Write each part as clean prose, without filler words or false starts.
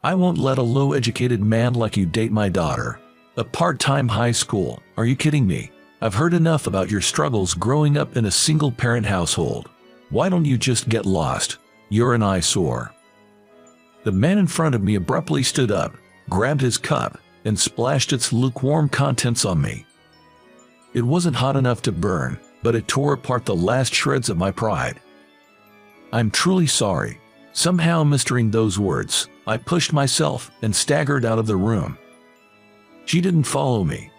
I won't let a low-educated man like you date my daughter. A part-time high school? Are you kidding me? I've heard enough about your struggles growing up in a single-parent household. Why don't you just get lost? You're an eyesore." The man in front of me abruptly stood up, grabbed his cup, and splashed its lukewarm contents on me. It wasn't hot enough to burn, but it tore apart the last shreds of my pride. "I'm truly sorry." Somehow mastering those words, I pushed myself and staggered out of the room. She didn't follow me.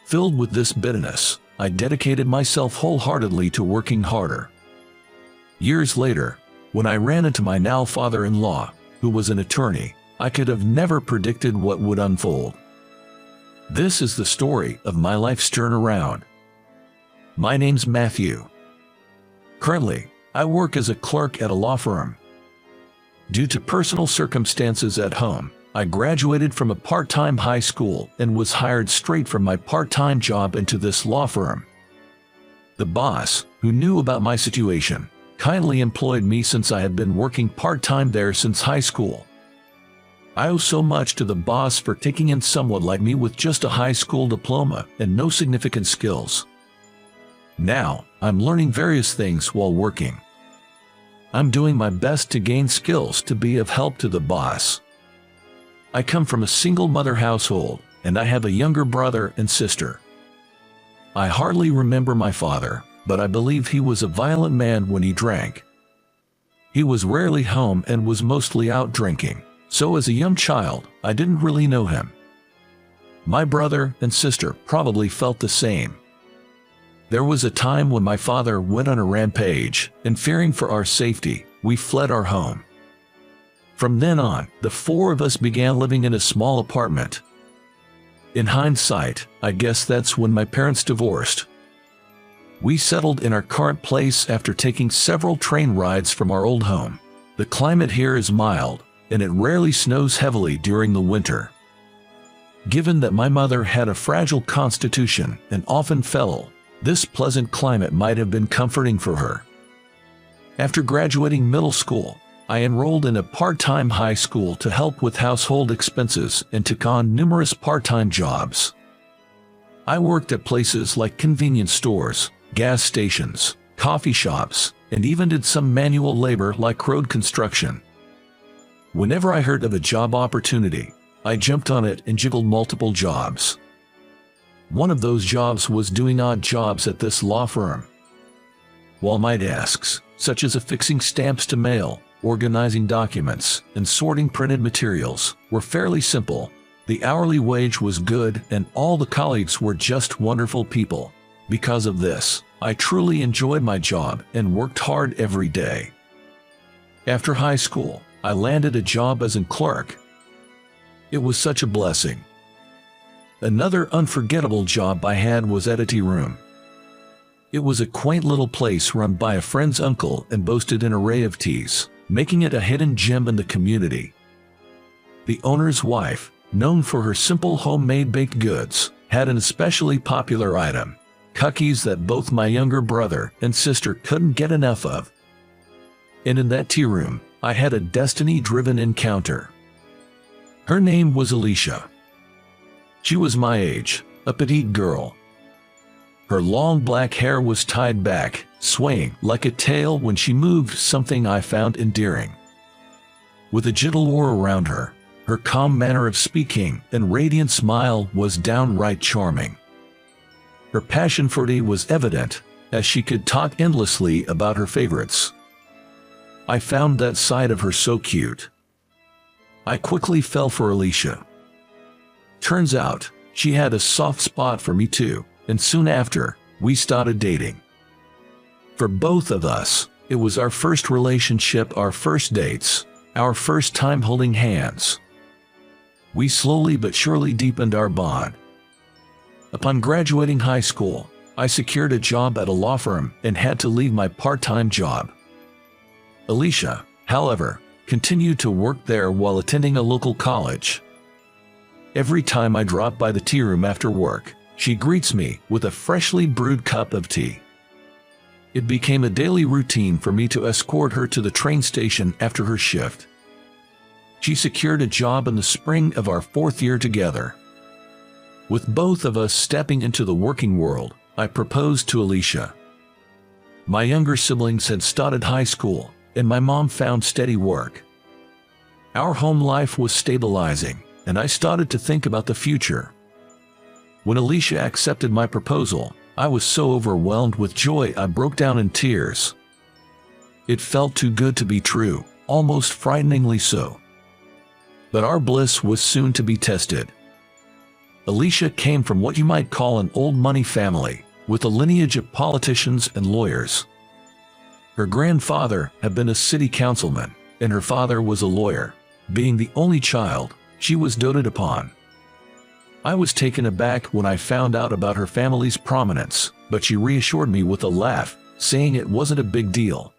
Filled with this bitterness, I dedicated myself wholeheartedly to working harder. Years later, when I ran into my now father-in-law, who was an attorney, I could have never predicted what would unfold. This is the story of my life's turnaround. My name's Matthew. Currently, I work as a clerk at a law firm. Due to personal circumstances at home, I graduated from a part-time high school and was hired straight from my part-time job into this law firm. The boss, who knew about my situation, kindly employed me since I had been working part-time there since high school. I owe so much to the boss for taking in someone like me with just a high school diploma and no significant skills. Now, I'm learning various things while working. I'm doing my best to gain skills to be of help to the boss. I come from a single mother household, and I have a younger brother and sister. I hardly remember my father, but I believe he was a violent man when he drank. He was rarely home and was mostly out drinking, so as a young child, I didn't really know him. My brother and sister probably felt the same. There was a time when my father went on a rampage, and fearing for our safety, we fled our home. From then on, the four of us began living in a small apartment. In hindsight, I guess that's when my parents divorced. We settled in our current place after taking several train rides from our old home. The climate here is mild, and it rarely snows heavily during the winter. Given that my mother had a fragile constitution and often fell, this pleasant climate might have been comforting for her. After graduating middle school, I enrolled in a part-time high school to help with household expenses and took on numerous part-time jobs. I worked at places like convenience stores, gas stations, coffee shops, and even did some manual labor like road construction. Whenever I heard of a job opportunity, I jumped on it and juggled multiple jobs. One of those jobs was doing odd jobs at this law firm. While my tasks, such as affixing stamps to mail, organizing documents, and sorting printed materials, were fairly simple, the hourly wage was good and all the colleagues were just wonderful people. Because of this, I truly enjoyed my job and worked hard every day. After high school, I landed a job as a clerk. It was such a blessing. Another unforgettable job I had was at a tea room. It was a quaint little place run by a friend's uncle and boasted an array of teas, making it a hidden gem in the community. The owner's wife, known for her simple homemade baked goods, had an especially popular item, cookies that both my younger brother and sister couldn't get enough of. And in that tea room, I had a destiny-driven encounter. Her name was Alicia. She was my age, a petite girl. Her long black hair was tied back, swaying like a tail when she moved, something I found endearing. With a gentle aura around her, her calm manner of speaking and radiant smile was downright charming. Her passion for tea was evident, as she could talk endlessly about her favorites. I found that side of her so cute. I quickly fell for Alicia. Turns out, she had a soft spot for me too, and soon after, we started dating. For both of us, it was our first relationship, our first dates, our first time holding hands. We slowly but surely deepened our bond. Upon graduating high school, I secured a job at a law firm and had to leave my part-time job. Alicia, however, continued to work there while attending a local college. Every time I drop by the tea room after work, she greets me with a freshly brewed cup of tea. It became a daily routine for me to escort her to the train station after her shift. She secured a job in the spring of our 4th year together. With both of us stepping into the working world, I proposed to Alicia. My younger siblings had started high school, and my mom found steady work. Our home life was stabilizing, and I started to think about the future. When Alicia accepted my proposal, I was so overwhelmed with joy I broke down in tears. It felt too good to be true, almost frighteningly so. But our bliss was soon to be tested. Alicia came from what you might call an old money family, with a lineage of politicians and lawyers. Her grandfather had been a city councilman, and her father was a lawyer. Being the only child, she was doted upon. I was taken aback when I found out about her family's prominence, but she reassured me with a laugh, saying it wasn't a big deal.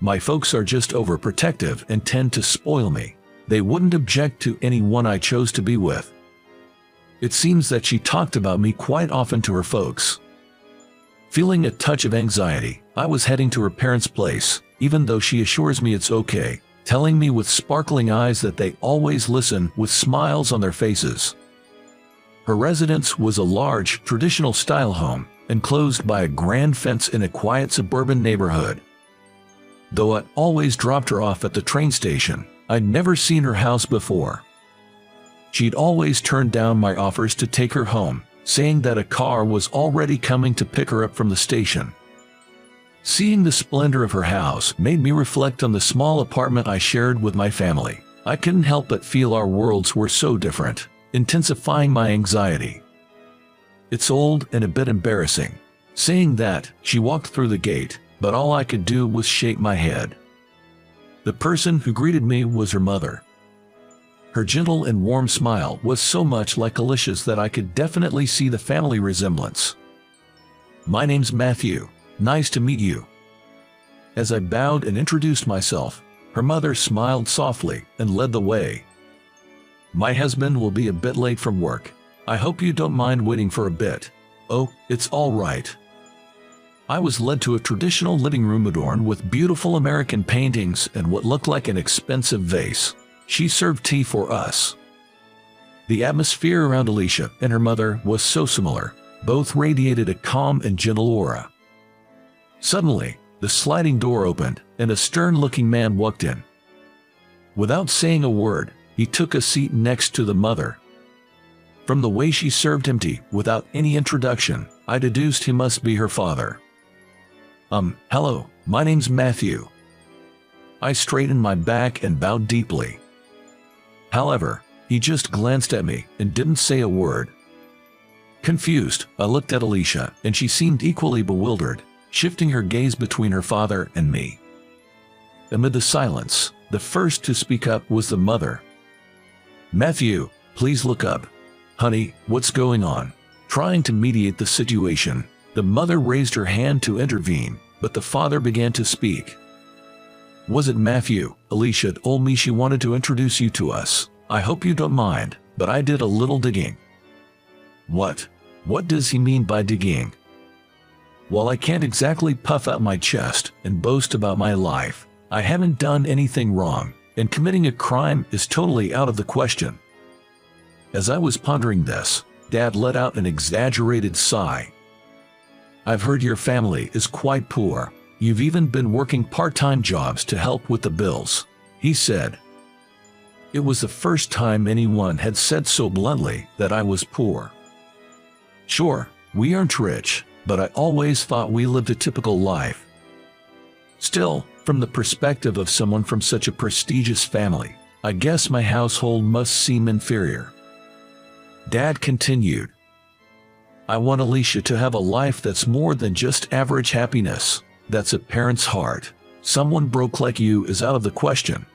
My folks are just overprotective and tend to spoil me. They wouldn't object to anyone I chose to be with. It seems that she talked about me quite often to her folks. Feeling a touch of anxiety, I was heading to her parents' place, even though she assures me it's okay, telling me with sparkling eyes that they always listen with smiles on their faces. Her residence was a large, traditional-style home, enclosed by a grand fence in a quiet suburban neighborhood. Though I'd always dropped her off at the train station, I'd never seen her house before. She'd always turned down my offers to take her home, saying that a car was already coming to pick her up from the station. Seeing the splendor of her house made me reflect on the small apartment I shared with my family. I couldn't help but feel our worlds were so different, intensifying my anxiety. It's old and a bit embarrassing. Saying that, she walked through the gate, but all I could do was shake my head. The person who greeted me was her mother. Her gentle and warm smile was so much like Alicia's that I could definitely see the family resemblance. "My name's Matthew. Nice to meet you." As I bowed and introduced myself, her mother smiled softly and led the way. "My husband will be a bit late from work. I hope you don't mind waiting for a bit." "Oh, it's all right." I was led to a traditional living room adorned with beautiful American paintings and what looked like an expensive vase. She served tea for us. The atmosphere around Alicia and her mother was so similar. Both radiated a calm and gentle aura. Suddenly, the sliding door opened, and a stern-looking man walked in. Without saying a word, he took a seat next to the mother. From the way she served him tea without any introduction, I deduced he must be her father. Hello, my name's Matthew." I straightened my back and bowed deeply. However, he just glanced at me and didn't say a word. Confused, I looked at Alicia, and she seemed equally bewildered, shifting her gaze between her father and me. Amid the silence, the first to speak up was the mother. "Matthew, please look up. Honey, what's going on?" Trying to mediate the situation, the mother raised her hand to intervene, but the father began to speak. "Was it Matthew? Alicia told me she wanted to introduce you to us. I hope you don't mind, but I did a little digging." "What? What does he mean by digging?" "While I can't exactly puff out my chest and boast about my life, I haven't done anything wrong, and committing a crime is totally out of the question." As I was pondering this, Dad let out an exaggerated sigh. "I've heard your family is quite poor. You've even been working part-time jobs to help with the bills," he said. It was the first time anyone had said so bluntly that I was poor. Sure, we aren't rich, but I always thought we lived a typical life. Still, from the perspective of someone from such a prestigious family, I guess my household must seem inferior. Dad continued, "I want Alicia to have a life that's more than just average happiness. That's a parent's heart. Someone broke like you is out of the question."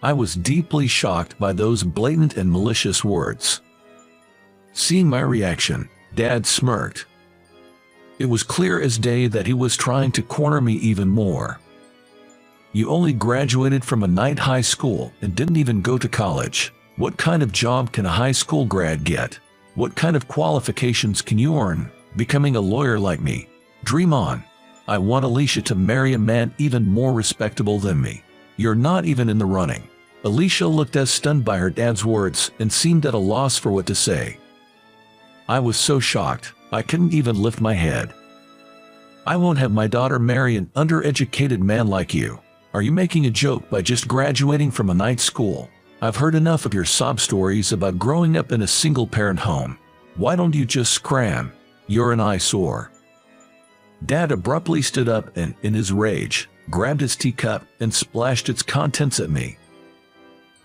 I was deeply shocked by those blatant and malicious words. Seeing my reaction, Dad smirked. It was clear as day that he was trying to corner me even more. "You only graduated from a night high school and didn't even go to college. What kind of job can a high school grad get? What kind of qualifications can you earn becoming a lawyer like me? Dream on. I want Alicia to marry a man even more respectable than me. You're not even in the running." Alicia looked as stunned by her dad's words and seemed at a loss for what to say. I was so shocked, I couldn't even lift my head. I won't have my daughter marry an undereducated man like you. Are you making a joke by just graduating from a night school? I've heard enough of your sob stories about growing up in a single-parent home. Why don't you just scram? You're an eyesore. Dad abruptly stood up and, in his rage, grabbed his teacup and splashed its contents at me.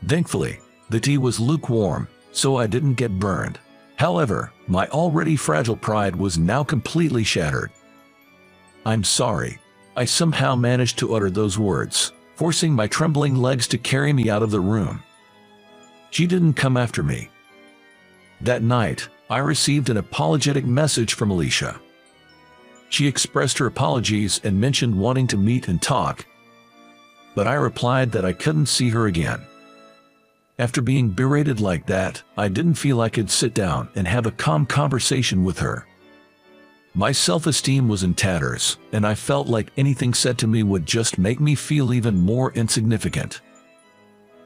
Thankfully, the tea was lukewarm, so I didn't get burned. However, my already fragile pride was now completely shattered. I'm sorry. I somehow managed to utter those words, forcing my trembling legs to carry me out of the room. She didn't come after me. That night, I received an apologetic message from Alicia. She expressed her apologies and mentioned wanting to meet and talk, but I replied that I couldn't see her again. After being berated like that, I didn't feel I could sit down and have a calm conversation with her. My self-esteem was in tatters, and I felt like anything said to me would just make me feel even more insignificant.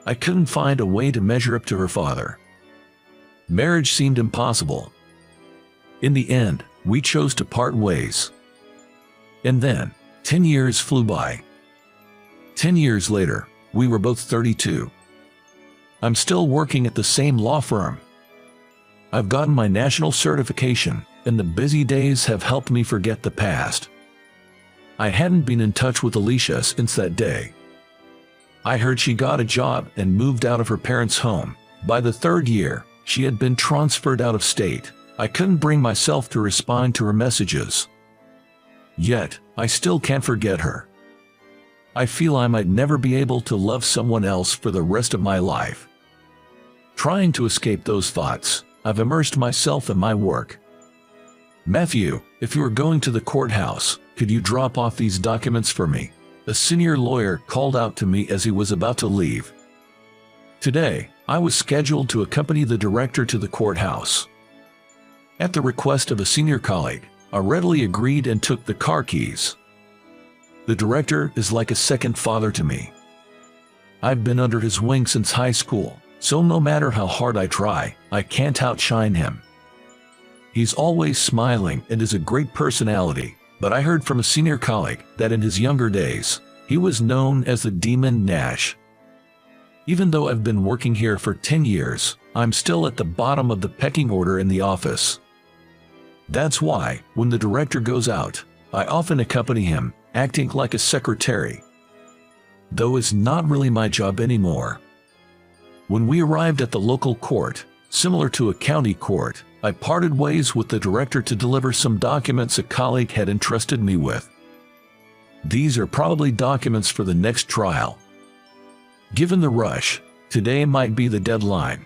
I couldn't find a way to measure up to her father. Marriage seemed impossible. In the end, we chose to part ways. And then, 10 years flew by. 10 years later, we were both 32. I'm still working at the same law firm. I've gotten my national certification, and the busy days have helped me forget the past. I hadn't been in touch with Alicia since that day. I heard she got a job and moved out of her parents' home. By the third year, she had been transferred out of state. I couldn't bring myself to respond to her messages. Yet, I still can't forget her. I feel I might never be able to love someone else for the rest of my life. Trying to escape those thoughts, I've immersed myself in my work. Matthew, if you are going to the courthouse, could you drop off these documents for me? A senior lawyer called out to me as he was about to leave. Today, I was scheduled to accompany the director to the courthouse. At the request of a senior colleague, I readily agreed and took the car keys. The director is like a second father to me. I've been under his wing since high school, so no matter how hard I try, I can't outshine him. He's always smiling and is a great personality, but I heard from a senior colleague that in his younger days, he was known as the Demon Nash. Even though I've been working here for 10 years, I'm still at the bottom of the pecking order in the office. That's why, when the director goes out, I often accompany him, acting like a secretary. Though it's not really my job anymore. When we arrived at the local court, similar to a county court, I parted ways with the director to deliver some documents a colleague had entrusted me with. These are probably documents for the next trial. Given the rush, today might be the deadline.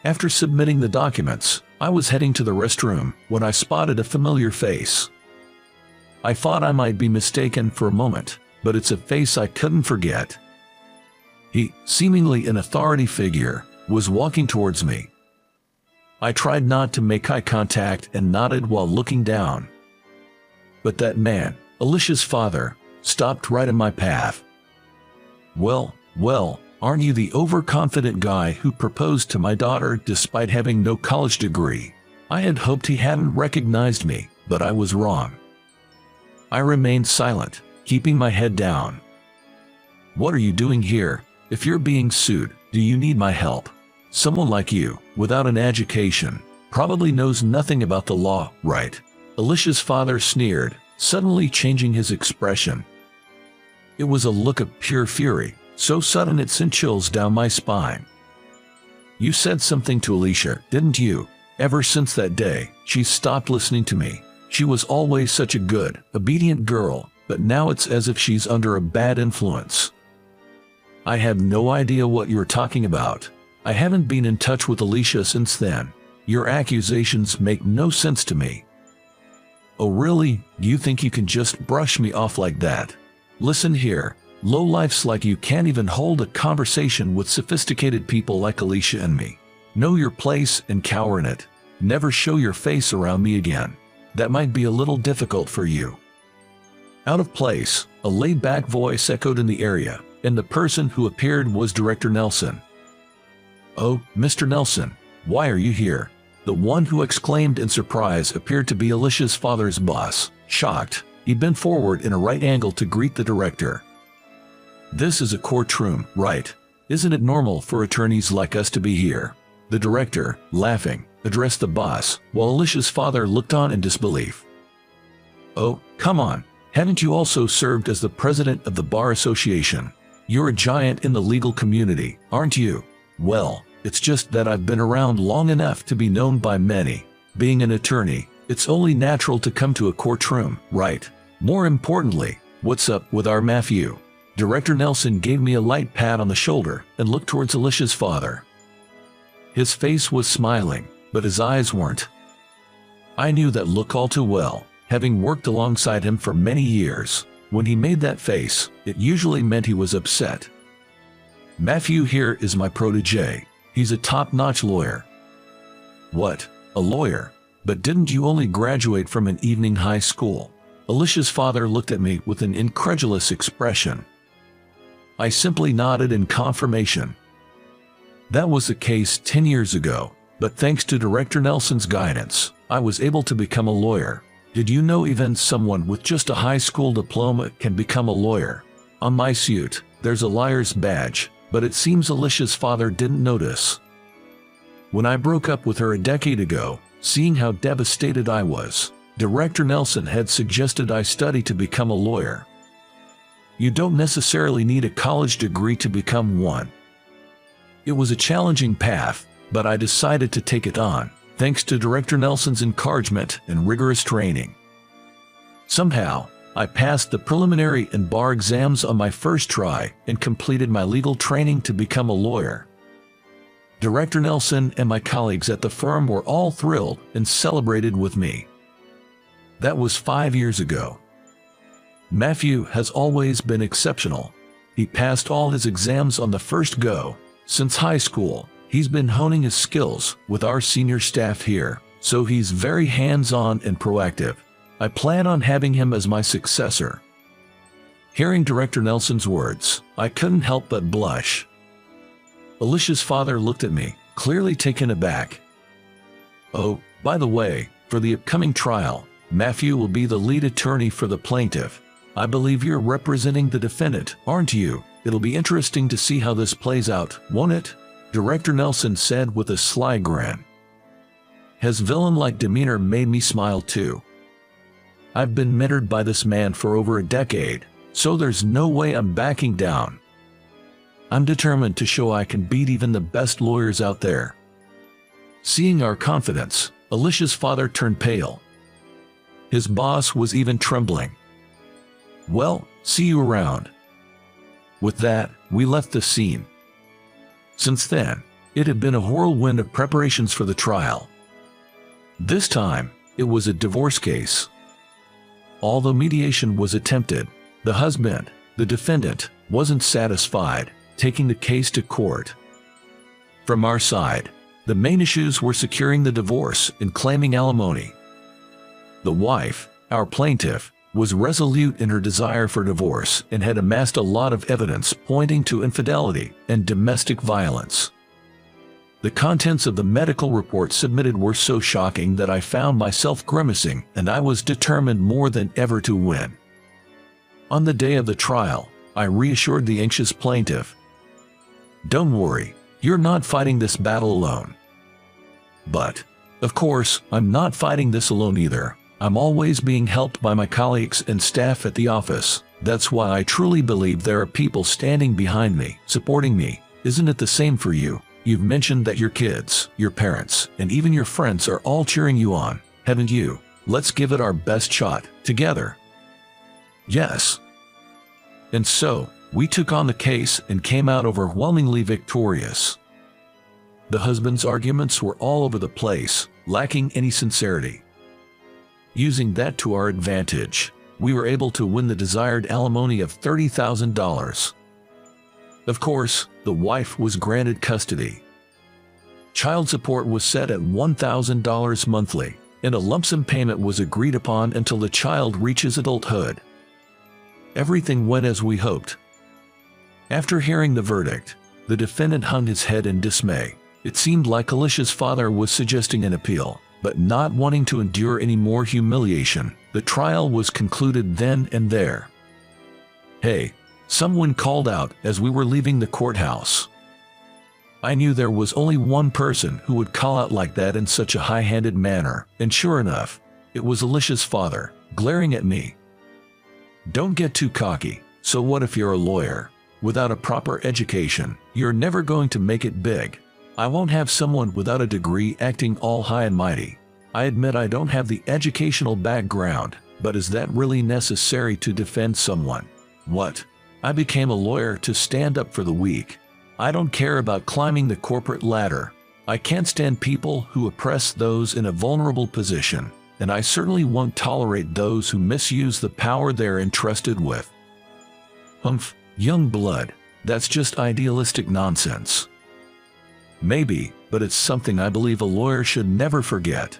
After submitting the documents, I was heading to the restroom when I spotted a familiar face. I thought I might be mistaken for a moment, but it's a face I couldn't forget. He, seemingly an authority figure, was walking towards me. I tried not to make eye contact and nodded while looking down. But that man, Alicia's father, stopped right in my path. Well, aren't you the overconfident guy who proposed to my daughter despite having no college degree? I had hoped he hadn't recognized me, but I was wrong. I remained silent, keeping my head down. What are you doing here? If you're being sued, do you need my help? Someone like you, without an education, probably knows nothing about the law, right? Alicia's father sneered, suddenly changing his expression. It was a look of pure fury, so sudden it sent chills down my spine. You said something to Alicia, didn't you? Ever since that day, she's stopped listening to me. She was always such a good, obedient girl, but now it's as if she's under a bad influence. I had no idea what you were talking about. I haven't been in touch with Alicia since then. Your accusations make no sense to me. Oh really? Do you think you can just brush me off like that? Listen here, lowlifes like you can't even hold a conversation with sophisticated people like Alicia and me. Know your place and cower in it. Never show your face around me again. That might be a little difficult for you. Out of place, a laid-back voice echoed in the area, and the person who appeared was Director Nelson. "Oh, Mr. Nelson, why are you here?" The one who exclaimed in surprise appeared to be Alicia's father's boss. Shocked, he bent forward in a right angle to greet the director. "This is a courtroom, right? Isn't it normal for attorneys like us to be here?" The director, laughing, addressed the boss, while Alicia's father looked on in disbelief. "Oh, come on. Haven't you also served as the president of the Bar Association? You're a giant in the legal community, aren't you?" "Well, it's just that I've been around long enough to be known by many. Being an attorney, it's only natural to come to a courtroom, right? More importantly, what's up with our Matthew?" Director Nelson gave me a light pat on the shoulder and looked towards Alicia's father. His face was smiling, but his eyes weren't. I knew that look all too well, having worked alongside him for many years. When he made that face, it usually meant he was upset. "Matthew here is my protege. He's a top-notch lawyer." "What? A lawyer? But didn't you only graduate from an evening high school?" Alicia's father looked at me with an incredulous expression. I simply nodded in confirmation. That was the case 10 years ago, but thanks to Director Nelson's guidance, I was able to become a lawyer. Did you know even someone with just a high school diploma can become a lawyer? On my suit, there's a lawyer's badge, but it seems Alicia's father didn't notice. When I broke up with her a decade ago, seeing how devastated I was, Director Nelson had suggested I study to become a lawyer. You don't necessarily need a college degree to become one. It was a challenging path, but I decided to take it on, thanks to Director Nelson's encouragement and rigorous training. Somehow, I passed the preliminary and bar exams on my first try and completed my legal training to become a lawyer. Director Nelson and my colleagues at the firm were all thrilled and celebrated with me. That was 5 years ago. Matthew has always been exceptional. He passed all his exams on the first go. Since high school, he's been honing his skills with our senior staff here, so he's very hands-on and proactive. I plan on having him as my successor. Hearing Director Nelson's words, I couldn't help but blush. Alicia's father looked at me, clearly taken aback. "Oh, by the way, for the upcoming trial, Matthew will be the lead attorney for the plaintiff. I believe you're representing the defendant, aren't you? It'll be interesting to see how this plays out, won't it?" Director Nelson said with a sly grin. His villain-like demeanor made me smile too. I've been mentored by this man for over a decade, so there's no way I'm backing down. I'm determined to show I can beat even the best lawyers out there. Seeing our confidence, Alicia's father turned pale. His boss was even trembling. "Well, see you around." With that, we left the scene. Since then, it had been a whirlwind of preparations for the trial. This time, it was a divorce case. Although mediation was attempted, the husband, the defendant, wasn't satisfied, taking the case to court. From our side, the main issues were securing the divorce and claiming alimony. The wife, our plaintiff, was resolute in her desire for divorce and had amassed a lot of evidence pointing to infidelity and domestic violence. The contents of the medical report submitted were so shocking that I found myself grimacing, and I was determined more than ever to win. On the day of the trial, I reassured the anxious plaintiff. "Don't worry, you're not fighting this battle alone." But, of course, I'm not fighting this alone either. I'm always being helped by my colleagues and staff at the office. That's why I truly believe there are people standing behind me, supporting me. Isn't it the same for you? You've mentioned that your kids, your parents, and even your friends are all cheering you on, haven't you? Let's give it our best shot, together. Yes. And so, we took on the case and came out overwhelmingly victorious. The husband's arguments were all over the place, lacking any sincerity. Using that to our advantage, we were able to win the desired alimony of $30,000. Of course, the wife was granted custody. Child support was set at $1,000 monthly, and a lump sum payment was agreed upon until the child reaches adulthood. Everything went as we hoped. After hearing the verdict, the defendant hung his head in dismay. It seemed like Alicia's father was suggesting an appeal, but not wanting to endure any more humiliation. The trial was concluded then and there. "Hey," someone called out as we were leaving the courthouse. I knew there was only one person who would call out like that in such a high-handed manner, and sure enough, it was Alicia's father, glaring at me. "Don't get too cocky. So what if you're a lawyer? Without a proper education, you're never going to make it big. I won't have someone without a degree acting all high and mighty. I admit I don't have the educational background, but is that really necessary to defend someone? What? I became a lawyer to stand up for the weak. I don't care about climbing the corporate ladder. I can't stand people who oppress those in a vulnerable position, and I certainly won't tolerate those who misuse the power they're entrusted with." Humph, young blood, that's just idealistic nonsense. Maybe, but it's something I believe a lawyer should never forget.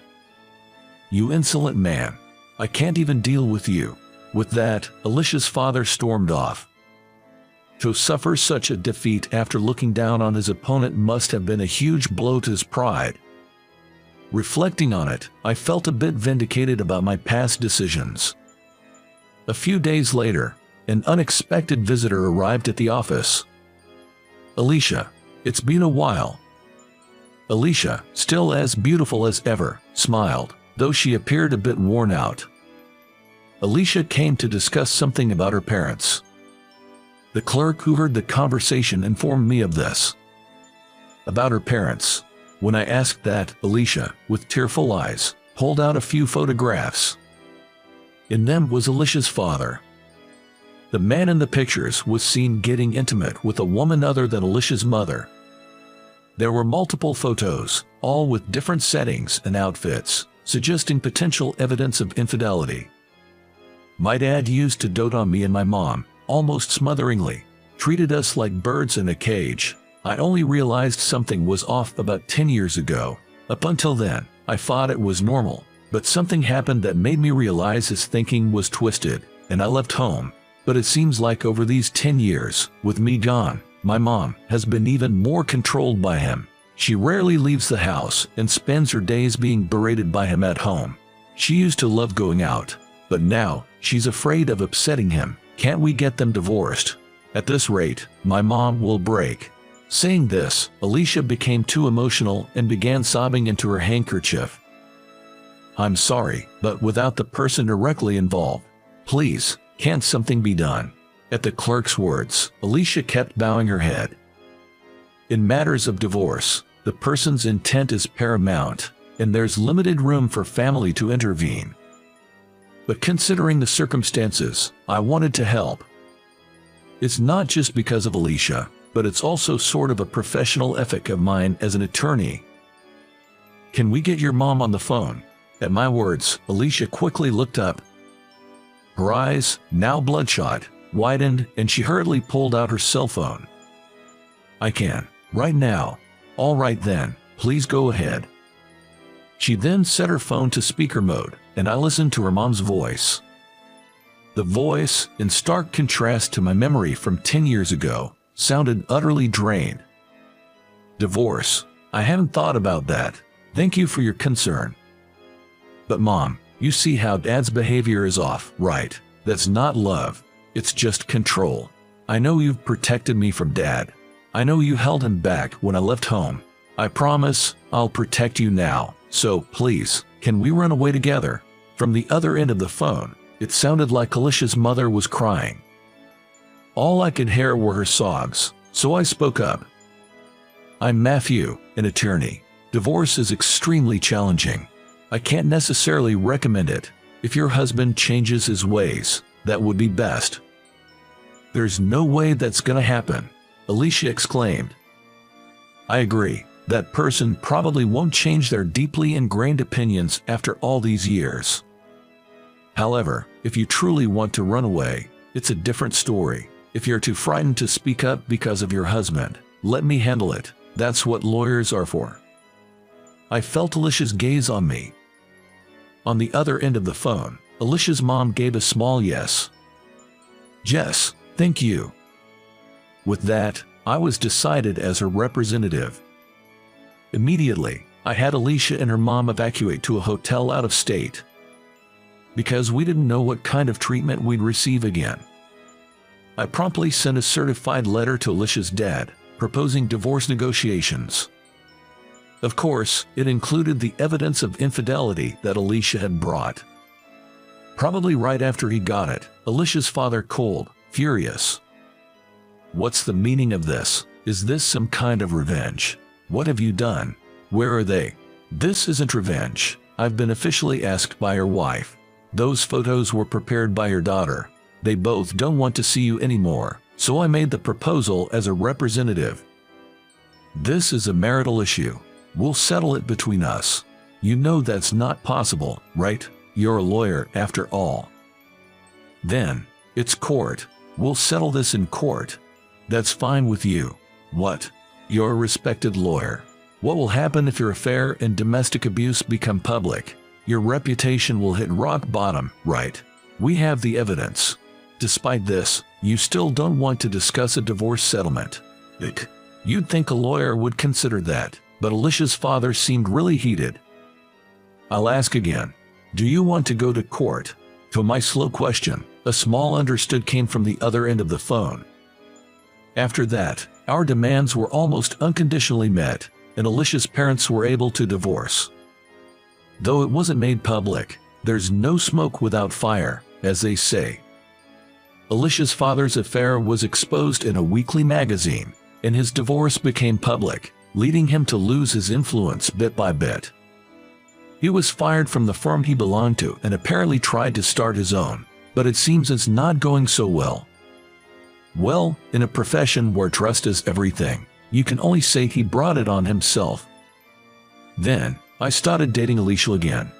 "You insolent man. I can't even deal with you." With that, Alicia's father stormed off. To suffer such a defeat after looking down on his opponent must have been a huge blow to his pride. Reflecting on it, I felt a bit vindicated about my past decisions. A few days later, an unexpected visitor arrived at the office. "Alicia, it's been a while." Alicia, still as beautiful as ever, smiled, though she appeared a bit worn out. Alicia came to discuss something about her parents. The clerk who heard the conversation informed me of this. About her parents. When I asked that, Alicia, with tearful eyes, pulled out a few photographs. In them was Alicia's father. The man in the pictures was seen getting intimate with a woman other than Alicia's mother. There were multiple photos, all with different settings and outfits, suggesting potential evidence of infidelity. My dad used to dote on me and my mom, almost smotheringly, treated us like birds in a cage. I only realized something was off about 10 years ago. Up until then, I thought it was normal, but something happened that made me realize his thinking was twisted, and I left home. But it seems like over these 10 years, with me gone, my mom has been even more controlled by him. She rarely leaves the house and spends her days being berated by him at home. She used to love going out, but now she's afraid of upsetting him. Can't we get them divorced? At this rate, my mom will break. Saying this, Alicia became too emotional and began sobbing into her handkerchief. I'm sorry, but without the person directly involved, please, can't something be done? At the clerk's words, Alicia kept bowing her head. In matters of divorce, the person's intent is paramount, and there's limited room for family to intervene. But considering the circumstances, I wanted to help. It's not just because of Alicia, but it's also sort of a professional ethic of mine as an attorney. Can we get your mom on the phone? At my words, Alicia quickly looked up. Her eyes, now bloodshot, widened, and she hurriedly pulled out her cell phone. I can, right now. All right then, please go ahead. She then set her phone to speaker mode, and I listened to her mom's voice. The voice, in stark contrast to my memory from 10 years ago, sounded utterly drained. Divorce. I haven't thought about that. Thank you for your concern. But Mom, you see how Dad's behavior is off, right? That's not love. It's just control. I know you've protected me from Dad. I know you held him back when I left home. I promise I'll protect you now. So please, can we run away together? From the other end of the phone, it sounded like Alicia's mother was crying. All I could hear were her sobs, so I spoke up. I'm Matthew, an attorney. Divorce is extremely challenging. I can't necessarily recommend it. If your husband changes his ways, that would be best. There's no way that's gonna happen, Alicia exclaimed. I agree. That person probably won't change their deeply ingrained opinions after all these years. However, if you truly want to run away, it's a different story. If you're too frightened to speak up because of your husband, let me handle it. That's what lawyers are for. I felt Alicia's gaze on me. On the other end of the phone, Alicia's mom gave a small yes. Jess, thank you. With that, I was decided as her representative. Immediately, I had Alicia and her mom evacuate to a hotel out of state, because we didn't know what kind of treatment we'd receive again. I promptly sent a certified letter to Alicia's dad, proposing divorce negotiations. Of course, it included the evidence of infidelity that Alicia had brought. Probably right after he got it, Alicia's father called, furious. "What's the meaning of this? Is this some kind of revenge? What have you done? Where are they?" "This isn't revenge. I've been officially asked by your wife. Those photos were prepared by your daughter. They both don't want to see you anymore, so I made the proposal as a representative. This is a marital issue. We'll settle it between us. You know that's not possible, right? You're a lawyer after all." "Then, it's court. We'll settle this in court. That's fine with you. What? You're a respected lawyer. What will happen if your affair and domestic abuse become public? Your reputation will hit rock bottom, right? We have the evidence. Despite this, you still don't want to discuss a divorce settlement. You'd think a lawyer would consider that, but Alicia's father seemed really heated. "I'll ask again. Do you want to go to court?" To my slow question, a small understood came from the other end of the phone. After that, our demands were almost unconditionally met, and Alicia's parents were able to divorce. Though it wasn't made public, there's no smoke without fire, as they say. Alicia's father's affair was exposed in a weekly magazine, and his divorce became public, leading him to lose his influence bit by bit. He was fired from the firm he belonged to and apparently tried to start his own, but it seems it's not going so well. Well, in a profession where trust is everything, you can only say he brought it on himself. Then, I started dating Alicia again.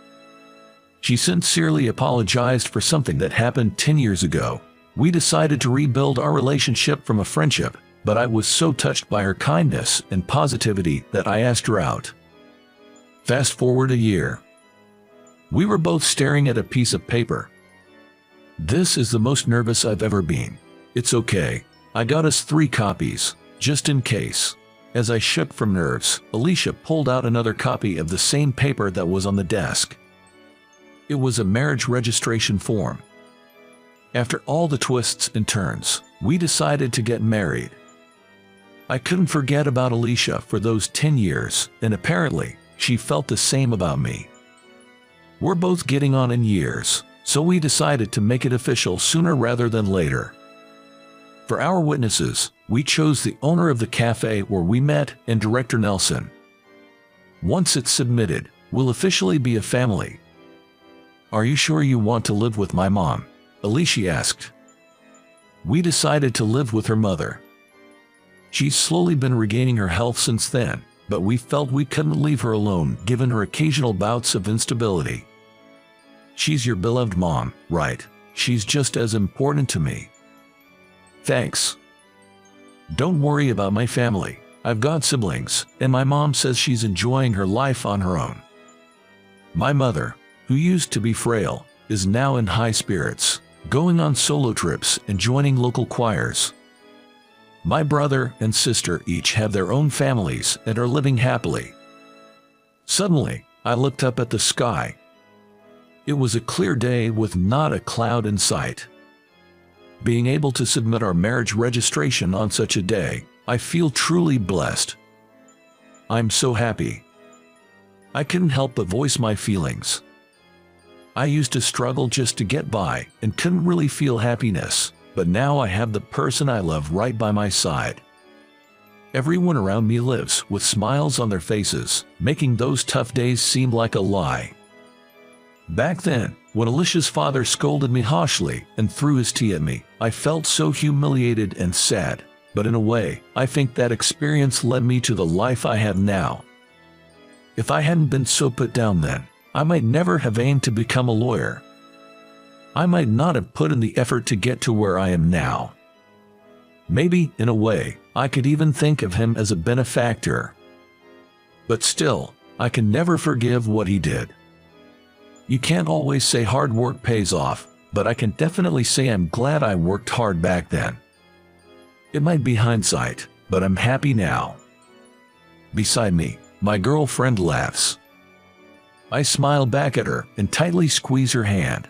She sincerely apologized for something that happened 10 years ago. We decided to rebuild our relationship from a friendship, but I was so touched by her kindness and positivity that I asked her out. Fast forward a year. We were both staring at a piece of paper. "This is the most nervous I've ever been." "It's okay. I got us 3 copies, just in case." As I shook from nerves, Alicia pulled out another copy of the same paper that was on the desk. It was a marriage registration form. After all the twists and turns, we decided to get married. I couldn't forget about Alicia for those 10 years, and apparently, she felt the same about me. We're both getting on in years, so we decided to make it official sooner rather than later. For our witnesses, we chose the owner of the cafe where we met and Director Nelson. Once it's submitted, we'll officially be a family. "Are you sure you want to live with my mom?" Alicia asked. We decided to live with her mother. She's slowly been regaining her health since then, but we felt we couldn't leave her alone given her occasional bouts of instability. "She's your beloved mom, right? She's just as important to me." "Thanks. Don't worry about my family. I've got siblings, and my mom says she's enjoying her life on her own. My mother, who used to be frail, is now in high spirits, going on solo trips and joining local choirs. My brother and sister each have their own families and are living happily." Suddenly, I looked up at the sky. It was a clear day with not a cloud in sight. Being able to submit our marriage registration on such a day, I feel truly blessed. I'm so happy. I couldn't help but voice my feelings. I used to struggle just to get by and couldn't really feel happiness, but now I have the person I love right by my side. Everyone around me lives with smiles on their faces, making those tough days seem like a lie. Back then, when Alicia's father scolded me harshly and threw his tea at me, I felt so humiliated and sad, but in a way, I think that experience led me to the life I have now. If I hadn't been so put down then, I might never have aimed to become a lawyer. I might not have put in the effort to get to where I am now. Maybe, in a way, I could even think of him as a benefactor. But still, I can never forgive what he did. You can't always say hard work pays off, but I can definitely say I'm glad I worked hard back then. It might be hindsight, but I'm happy now. Beside me, my girlfriend laughs. I smile back at her and tightly squeeze her hand.